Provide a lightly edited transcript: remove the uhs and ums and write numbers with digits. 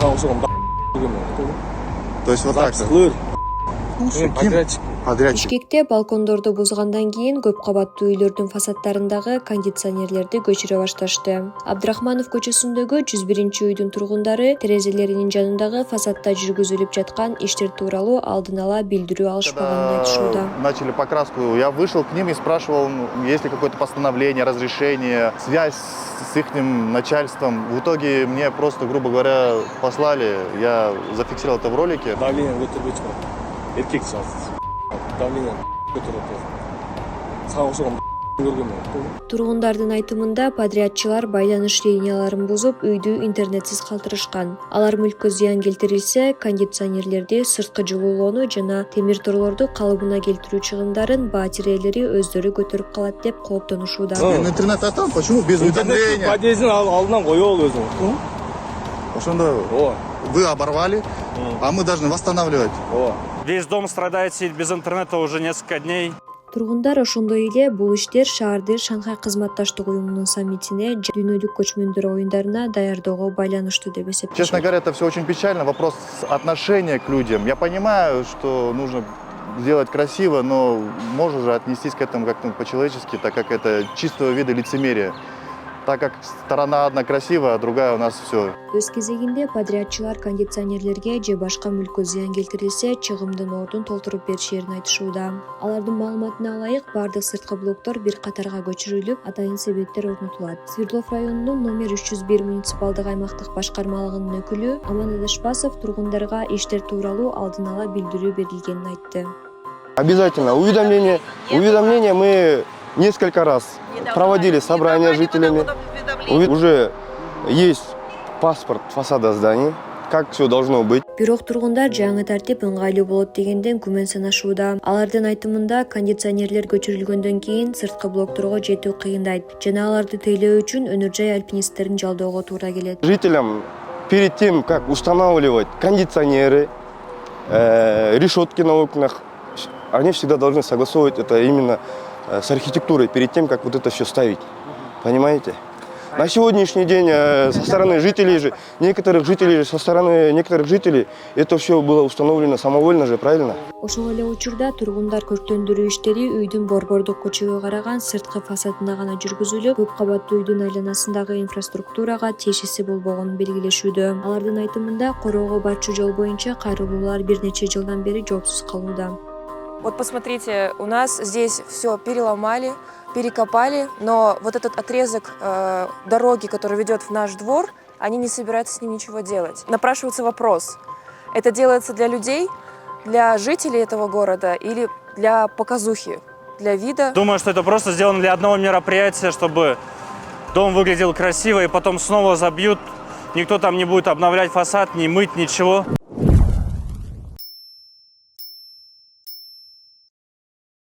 То есть вот так. Подрядчик. Бишкекте балкондорду бузгандан кийин көп кабаттуу үйлөрдүн фасадтарындагы кондиционерлерди көчүрө башташты. Абдрахманов көчөсүндөгү 101-үйдүн тургундары терезелеринин жанындагы фасадта жүргүзүлүп жаткан иштер тууралуу алдын ала билдирүү алышпаганын айтышууда. Начали покраску, я вышел к ним и спрашивал, есть ли какое-то постановление, разрешение, связь с их начальством. В итоге мне просто, грубо говоря, послали, я зафиксировал это в ролике. Давление эркек жазды. Давление көтөрөт. Сага ошого көргөнмүн. Тургундардын айтымында подрядчылар байланыш линияларын бузуп, үйдү интернетсиз калтырышкан. Алар мүлккө зыян келтирилсе, кондиционерлерди, сырткы жылуулоону жана темир торлорду калыбына келтирүү чыгымдарын баатир ээлери өздөрү көтөрүп калат деп кооптонушууда. Интернет атам, почему без уведомления? Подъездин алдынан коёбул өзүң. Ошондо вы оборвали, а мы должны восстанавливать. Весь дом страдает, сидит без интернета уже несколько дней. Тургундар ошондой эле бул иштер шаарды Шанхай кызматташтык уюмунун саммитине, дүйнөлүк көчмөндөр оюндарына даярдоого байланыштуу деп эсептешет. Честно говоря, это все очень печально. Вопрос отношения к людям. Я понимаю, что нужно сделать красиво, но можно же отнестись к этому как-то по-человечески, так как это чистого вида лицемерие. Так как сторона одна красивая, а другая у нас все. Өз кезегинде подрядчылар кондиционерлерге же башка мүлккө зыян келтирилсе, чыгымдын ордун толтуруп беришерин айтышууда. Алардын маалыматына ылайык, бардык сырткы блоктор бир катарга көчүрүлүп, атайын себеттер орнотулат. Свердлов районунун номер 301 муниципалдык аймактык башкармалыгынын өкүлү Аман Адашбасов тургундарга иштер тууралуу алдын ала билдирүү берилгенин айтты. Обязательно уведомления мы несколько раз проводили собрания с жителями. Уже есть паспорт фасада зданий, как все должно быть. Бирок тургундар жаңы тартип ыңгайлуу болот дегенден күмөн санашууда. Алардын айтымында кондиционерлер көчүрүлгөндөн кийин сырткы блокторго жетүү кыйындайт жана аларды тейлөө үчүн өнөр жай альпинисттерин жалдоого туура келет. Жителям перед тем, как устанавливать кондиционеры, решетки на окнах, они всегда должны согласовывать это именно с архитектурой перед тем, как вот это все ставить. Понимаете? На сегодняшний день со стороны жителей же, со стороны некоторых жителей, это все было установлено самовольно же, правильно? Ошол эле учурда тургундар көрктөндүрүү иштери үйдүн борбордук көчөгө караган сырткы фасадына гана жүргүзүлүп, көп кабаттуу үйдүн айланасындагы инфраструктурага тиешеси болбогонун белгилешүүдө. Алардын айтымында короого барчу жол боюнча кайрылуулар бир нече жылдан бери жоопсуз калууда. Вот посмотрите, у нас здесь все переломали, перекопали, но вот этот отрезок дороги, который ведет в наш двор, они не собираются с ним ничего делать. Напрашивается вопрос, это делается для людей, для жителей этого города или для показухи, для вида? Думаю, что это просто сделано для одного мероприятия, чтобы дом выглядел красиво, и потом снова забьют. Никто там не будет обновлять фасад, не мыть, ничего.